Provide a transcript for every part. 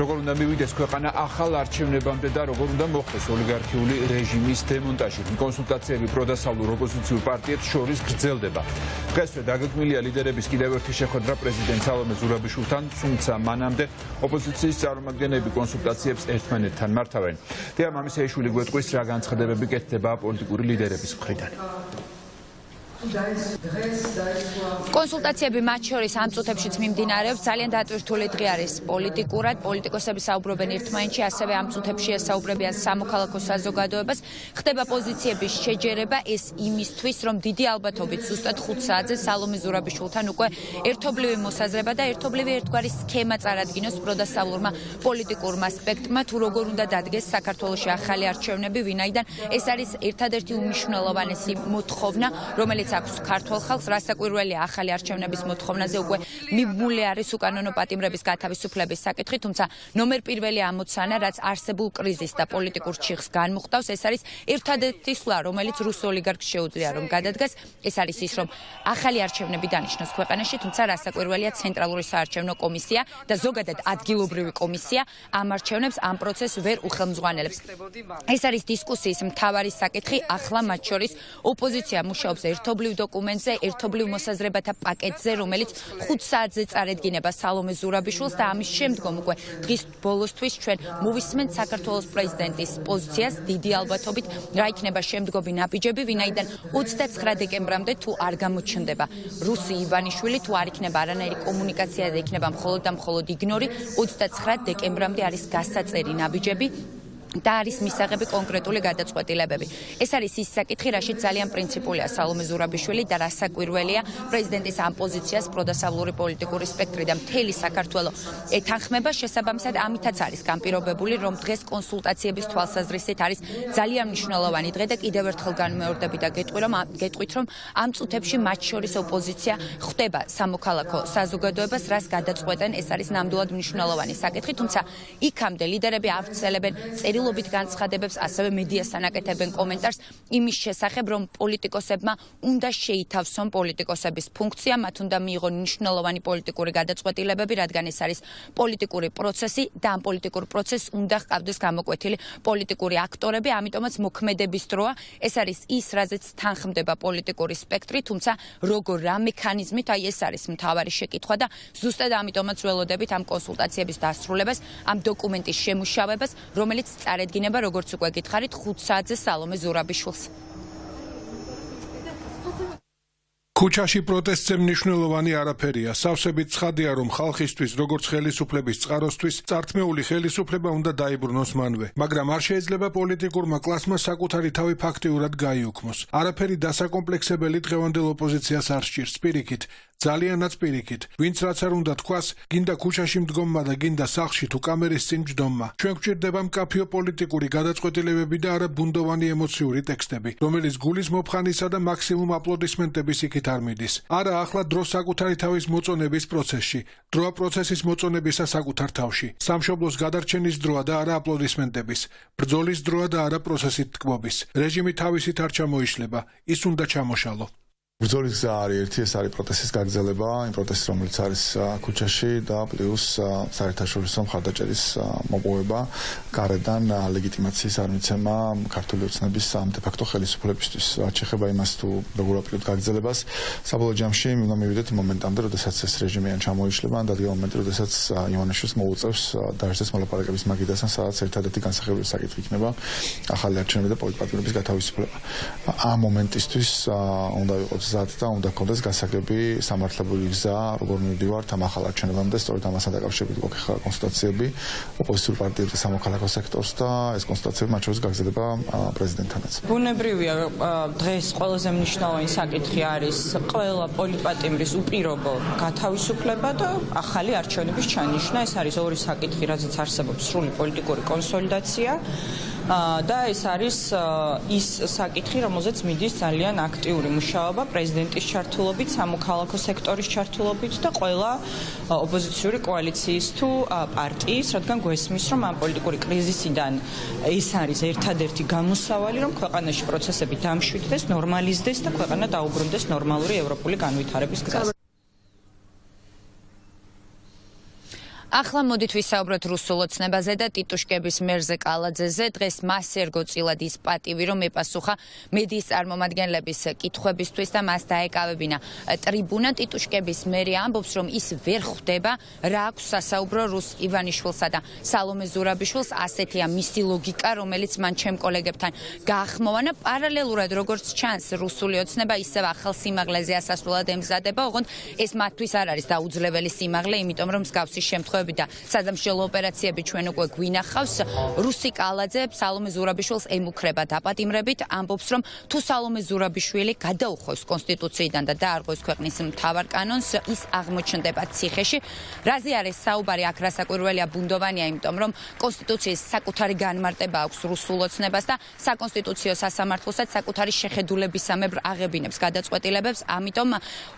როგორ უნდა მივიდეს ქვეყანა ახალ არჩევნებამდე და როგორ უნდა მოხდეს ოლიგარქიული რეჟიმის დემონტაჟი. კონსულტაციები პროდასავლურ ოპოზიციურ პარტიებს შორის გრძელდება. დღესვე დაგეგმილია ლიდერების კიდევ ერთი შეხვედრა პრეზიდენტ სალომე ზურაბიშვილთან, თუმცა მანამდე ოპოზიციის წარმომადგენლები კონსულტაციებს ერთმანეთთან მართავენ. დია მამისეიშვილი გვეტყვის რა განცხადებები კეთდება პოლიტიკური ლიდერების მხრიდან. კონსულტაციები მათ შორის ამ წუთებშიც მიმდინარეობს. ძალიან დატვირთული დღე არის პოლიტიკურად. პოლიტიკოსები საუბრობენ ერთმანეთში, ასევე ამ წუთებში ესაუბრებიან სამოქალაქო საზოგადოებას. ხდება პოზიციების შეჯერება, ეს იმისთვის, რომ დიდი ალბათობით ზუსტად 5 საათზე სალომე ზურაბიშვილთან უკვე ერთობლივი მოსაზრება და ერთობლივი ერთგვარი სქემა წარადგინოს პროდასავლურმა პოლიტიკურმა ასპექტმა, თუ როგორ უნდა დადგეს საქართველოში ახალი არჩევნები, ვინაიდან ეს არის ერთადერთი უმნიშვნელოვანესი მოთხოვნა, რომელიც აქვს ქართულ ხალხს. რასაკვირველია, ახალი არჩევნების მოთხოვნაზე უკვე მიბმული არის უკანონო პატიმრების გათავისუფლების საკითხი, თუმცა ნომერ პირველი ამოცანა, რაც არსებულ კრიზისს და პოლიტიკურ ჩიხს განმუხტავს, ეს არის ერთადერთი სვლა, რომელიც რუს ოლიგარქს შეუძლია რომ გადადგას. ეს არის ის, რომ ახალი არჩევნები დანიშნოს ქვეყანაში, თუმცა რასაკვირველია, ცენტრალური საარჩევნო კომისია და ზოგადად ადგილობრივი კომისია ამ არჩევნებს, ამ პროცესს ვერ უხელმძღვანელებს. ეს არის დისკუსიის მთავარი საკითხი. ახლა მათ შორის ოპოზიცია მუშაობს ერთობლივ დოკუმენტზე, ერთობლივ მოსაზრებათა პაკეტზე, რომელიც 5 საათზე წარედგინება სალომე ზურაბიშვილს და ამის შემდგომ უკვე დღის ბოლოსთვის ჩვენ მოვისმენთ საქართველოს პრეზიდენტის პოზიციას, დიდი ალბათობით რა იქნება შემდგომი ნაბიჯები, ვინაიდან 29 დეკემბრამდე თუ არ გამოჩნდება რუსი ივანიშვილი, თუ არ იქნება არანაირი კომუნიკაცია და იქნება მხოლოდ და მხოლოდ იგნორი, 29 დეკემბრამდე არის გასაწერი ნაბიჯები და არის მისაღები კონკრეტული გადაწყვეტილებები. ეს არის ის საკითხი, რაშიც ძალიან პრინციპულია სალომე ზურაბიშვილი და რასაკვირველია, პრეზიდენტის ამ პოზიციას პროდასავლური პოლიტიკური სპექტრი და მთელი საქართველო ეთანხმება. შესაბამისად, ამითაც არის განპირობებული, რომ დღეს კონსულტაციების თვალსაზრისით არის ძალიან მნიშვნელოვანი დღე და კიდევ ერთხელ განმეორდები და გეტყვით, რომ ამ წუთებში მათ შორის ოპოზიცია ხვდება სამოქალაქო საზოგადოებას, რას გადაწყვეტენ, ეს არის ნამდვილად მნიშვნელოვანი საკითხი, თუმცა იქამდე ლიდერები ავრცელებენ წერილობით განცხადებებს, ასევე მედიასთან აკეთებენ კომენტარს იმის შესახებ, რომ პოლიტიკოსებმა უნდა შეითავსონ პოლიტიკოსების ფუნქცია, მათ უნდა მიიღონ მნიშვნელოვანი პოლიტიკური გადაწყვეტილებები, რადგან ეს არის პოლიტიკური პროცესი და ამ პოლიტიკურ პროცესს უნდა ჰყავდეს გამოკვეთილი პოლიტიკური აქტორები, ამიტომაც მოქმედების დროა. ეს არის ის, რაზეც თანხმდება პოლიტიკური სპექტრი, თუმცა როგორ რა მექანიზმით, აი ეს არის მთავარი შეკითხვა და ზუსტად ამიტომაც ველოდებით ამ კონსულტაციების დასრულებას, ამ დოკუმენტის შემუშავებას, რომელიც წარედგინება, როგორც უკვე გითხარით, 5 საათზე სალომე ზურაბიშვილს. ქუჩაში პროტესტზე მნიშვნელოვანი არაფერია. სავსებით ცხადია, რომ ხალხისთვის, როგორც ხელისუფლების წყაროსთვის, წართმეული ხელისუფლება უნდა დაიბრუნოს მანვე. მაგრამ არ შეიძლება პოლიტიკურმა კლასმა საკუთარი თავი ფაქტიურად გაიუქმოს. არაფერი დასაკომპლექსებელი დღევანდელ ოპოზიციას არ სჭირს. პირიქით, ძალიანაც პირიქით. ვინც რაც არ უნდა თქვას, გინდა ქუჩაში მდგომმა და გინდა სახლში თუ კამერის წინ ჯდომმა. ჩვენ გვჭირდება მკაფიო პოლიტიკური გადაწყვეტილებები და არა ბუნდოვანი ემოციური ტექსტები, რომელიც გულის მოფხანისა და მაქსიმუმ აპლოდისმენტების იქით არ მიდის. არა, ახლა დრო საკუთარი თავის მოწონების პროცესში, დროა პროცესის მოწონებისა საკუთარ თავში. სამშობლოს გადარჩენის დროა და არა აპლოდისმენტების. ბრძოლის დროა და არა პროცესით თქმობის. რეჟიმი თავისით არ ჩამოიშლება, ის უნდა ჩამოშალო. ბრძოლის გზა არის ერთი, ეს არის პროტესტის გაგრძელება, იმ პროტესტს, რომელიც არის ქუჩაში და პლუს საერთაშორისო მხარდაჭერის მოპოვება, გარედან ლეგიტიმაციისარმიცემა ქართული ოცნების დე-ფაქტო ხელისუფლებისთვის. რაც შეეხება იმას, თუ როგორ აპირებთ გაგრძელებას, საბოლოო ჯამში უნდა მივიდეთ მომენტამდე, როდესაც ეს რეჟიმი ან ჩამოიშლება, ან დადგება მომენტი, როდესაც ივანიშვილს მოუწევს დაეშწროს მოლაპარაკების მაგიდასთან, სადაც ერთადერთი განსახილველი საკითხი იქნება ახალი არჩევნები და პოლიტპატიმრების გათავისუფლება. ამ მომენტისთვის უნდა იყოს და უნდა გქონდეს გასაგები სამართლებრივი გზა, როგორ მივდივართ ამ ახალ არჩევნებამდე, სწორედ ამასთან დაკავშირებით გვაქვს კონსულტაციები ოპოზიციურ პარტიებს და სამოქალაქო სექტორს და ეს კონსულტაციები მათ შორის გაგრძელდება პრეზიდენტთანაც. ბუნებრივია, დღეს ყველაზე მნიშვნელოვანი საკითხი არის ყველა პოლიტპატიმრის უპირობო გათავისუფლება და ახალი არჩევნების ჩანიშვნა. ეს არის ორი საკითხი, რაზეც არსებობს სრული პოლიტიკური კონსოლიდაცია. და ეს არის ის საკითხი, რომელზეც მიდის ძალიან აქტიური მუშაობა პრეზიდენტის ჩართულობით, სამოქალაქო სექტორის ჩართულობით და ყველა ოპოზიციური კოალიციის თუ პარტიის, რადგან გვესმის, რომ ამ პოლიტიკური კრიზისიდან ეს არის ერთადერთი გამოსავალი, რომ ქვეყანაში პროცესები დამშვიდდეს, ნორმალიზდეს და ქვეყანა დაუბრუნდეს ნორმალური ევროპული განვითარების გზაზე. ახლა მოდით ვისაუბროთ რუსულ ოცნებაზე და ტიტუშკების მერზე კალაძეზე. დღეს მას ერგო წილად ის პატივი, რომ ეპასუხა მედიის წარმომადგენლების კითხვებისთვის და მას დაეკავებინა ტრიბუნა. ტიტუშკების მერი ამბობს, რომ ის ვერ ხვდება, რა აქვს სასაუბრო რუს ივანიშვილსა და სალომე ზურაბიშვილს. ასეთია მისი ლოგიკა, რომელიც მან ჩემ კოლეგებთან გაახმოვანა. პარალელურად, როგორც ჩანს, რუსული ოცნება ისევ ახალ სიმაღლეზე ასასრულად ემზადება, ოღონდ ეს მათთვის არ არის დაუძლეველი სიმაღლე, იმიტომ რომ მსგავსი შემთხვევები და სადამშრომლო ოპერაციები ჩვენ უკვე გვინახავს. რუსი კალაძე სალომე ზურაბიშვილს ემუქრება დაპატიმრებით, ამბობს, რომ თუ სალომე ზურაბიშვილი გადაუხვევს კონსტიტუციიდან და დაარღვევს ქვეყნის მთავარ კანონს, ის აღმოჩნდება ციხეში. რაზე არის საუბარი, აქ რასაკვირველია ბუნდოვანია, იმიტომ რომ კონსტიტუციის საკუთარი განმარტება აქვს რუსულ ოცნებას და საკონსტიტუციო სასამართლოსაც საკუთარი შეხედულებისამებრ აღებინებს გადაწყვეტილებებს, ამიტომ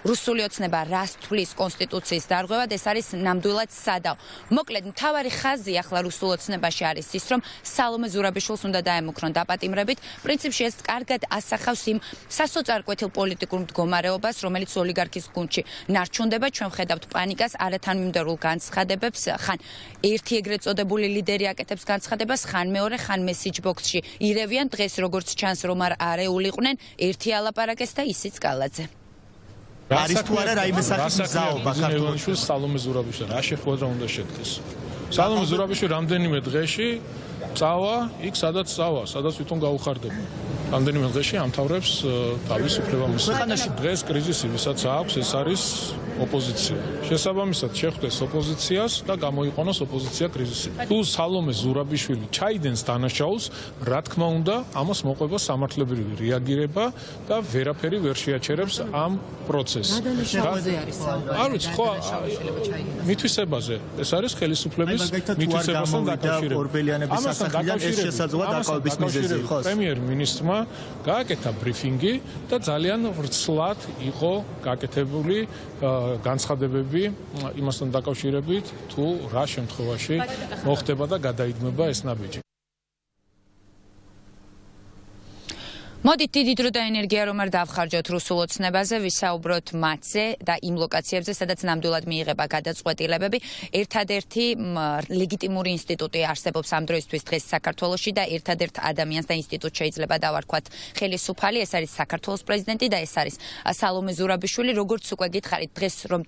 რუსული ოცნება რას თვლის კონსტიტუციის დარღვევად, ეს არის ნამდვილად სადა. მოკლედ, მთავარი ხაზი ახლა რუსულ ოცნებაში არის ის, რომ სალომე ზურაბიშვილს უნდა დაემუქრონ დაპატიმრებით. პრინციპში ეს კარგად ასახავს იმ სასოწარკვეთილ პოლიტიკურ მდგომარეობას, რომელიც ოლიგარქის გუნდში ნარჩუნდება. ჩვენ ვხედავთ პანიკას, არათანმიმდევრულ განცხადებებს, ხან ერთი ეგრეთ წოდებული ლიდერი აკეთებს განცხადებას, ხან მეორე, ხან მესიჯბოქსში ირევიან. დღეს როგორც ჩანს, რომ არეულიყვნენ, ერთი ალაპარაკეს და ისიც კალაძე. არის თუ არა რაიმე სახის მზაობა ქართულში სალომე ზურაბიშვილი რა შეხვედრა უნდა შექმნეს. სალომე ზურაბიშვილი რამდენიმე დღეში წავა იქ სადაც წავა, სადაც თვითონ გაუხარდება. რამდენიმე დღეში ამთავრებს თავისუფლებამოსილებას. ქვეყანაში დღეს კრიზისი ვისაც აქვს, ეს არის ოპოზიცია. შესაბამისად შეხვდეს ოპოზიციას და გამოიყენოს ოპოზიცია კრიზისი. თუ სალომე ზურაბიშვილი ჩაიდენს დანაშაულს, რა თქმა უნდა, ამას მოყვება სამართლებრივი რეაგირება და ვერაფერი ვერ შეაჩერებს ამ პროცესს. არ ვიცი, ხო, მითვისებაზე. ეს არის ხელისუფლების მითვისებასთან დაკავშირებით. ამასთან დაკავშირებით პრემიერ-მინისტრმა გააკეთა ბრიფინგი და ძალიან ვრცლად იყო გაკეთებული განცხადებები იმასთან დაკავშირებით, თუ რა შემთხვევაში მოხდება და გადაიდმება ეს ნაბიჯი. მოდით დიდი დრო და ენერგია რომ არ დავხარჯოთ რუსულ ოცნებაზე, ვისაუბროთ მათზე და იმ ლოკაციებზე, სადაც ნამდვილად მიიღება გადაწყვეტილებები. ერთადერთი ლეგიტიმური ინსტიტუტი არსებობს ამ დროისთვის დღეს საქართველოში და ერთადერთ ადამიანს და ინსტიტუტს შეიძლება დავარქვათ ხელისუფალი, ეს არის საქართველოს პრეზიდენტი და ეს არის სალომე ზურაბიშვილი. როგორც უკვე გითხარით, დღეს რომ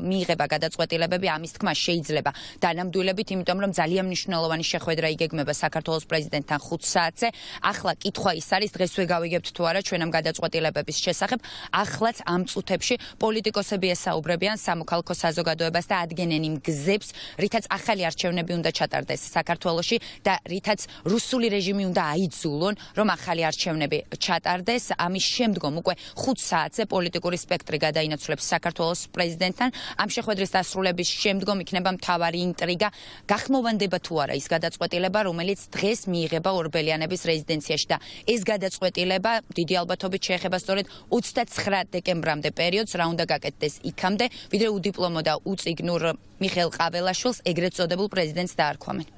მიიღება გადაწყვეტილებები, ამის თქმა შეიძლება დანამდვილებით, იმიტომ რომ ძალიან მნიშვნელოვანი შეხვედრა იგეგმება საქართველოს პრეზიდენტთან 5 საათზე. ახლა კითხვა ის არის, დღეს გავიგებთ თუ არა ჩვენ ამ გადაწყვეტილებების შესახებ. ახლაც ამ წუთებში პოლიტიკოსები ესაუბრებიან სამოქალაქო საზოგადოებას და ადგენენ იმ გზებს, რითაც ახალი არჩევნები უნდა ჩატარდეს საქართველოში და რითაც რუსული რეჟიმი უნდა აიძულონ, რომ ახალი არჩევნები ჩატარდეს. ამის შემდგომ უკვე 5 საათზე პოლიტიკური სპექტრი გადაინაცვლებს საქართველოს პრეზიდენტთან. ამ შეხვედრის დასრულების შემდგომ იქნება მთავარი ინტრიგა, გახმოვანდება თუ არა ის გადაწყვეტილება, რომელიც დღეს მიიღება ორბელიანების რეზიდენციაში და ეს გადაწყვეტილება დიდი ალბათობით შეეხება სწორედ 29 დეკემბრამდე პერიოდს, რა უნდა გაკეთდეს იქამდე, ვიდრე უდიპლომო და უწიგნურ მიხეილ ყაველაშვილს ეგრეთ წოდებულ პრეზიდენტს დაარქვამენ.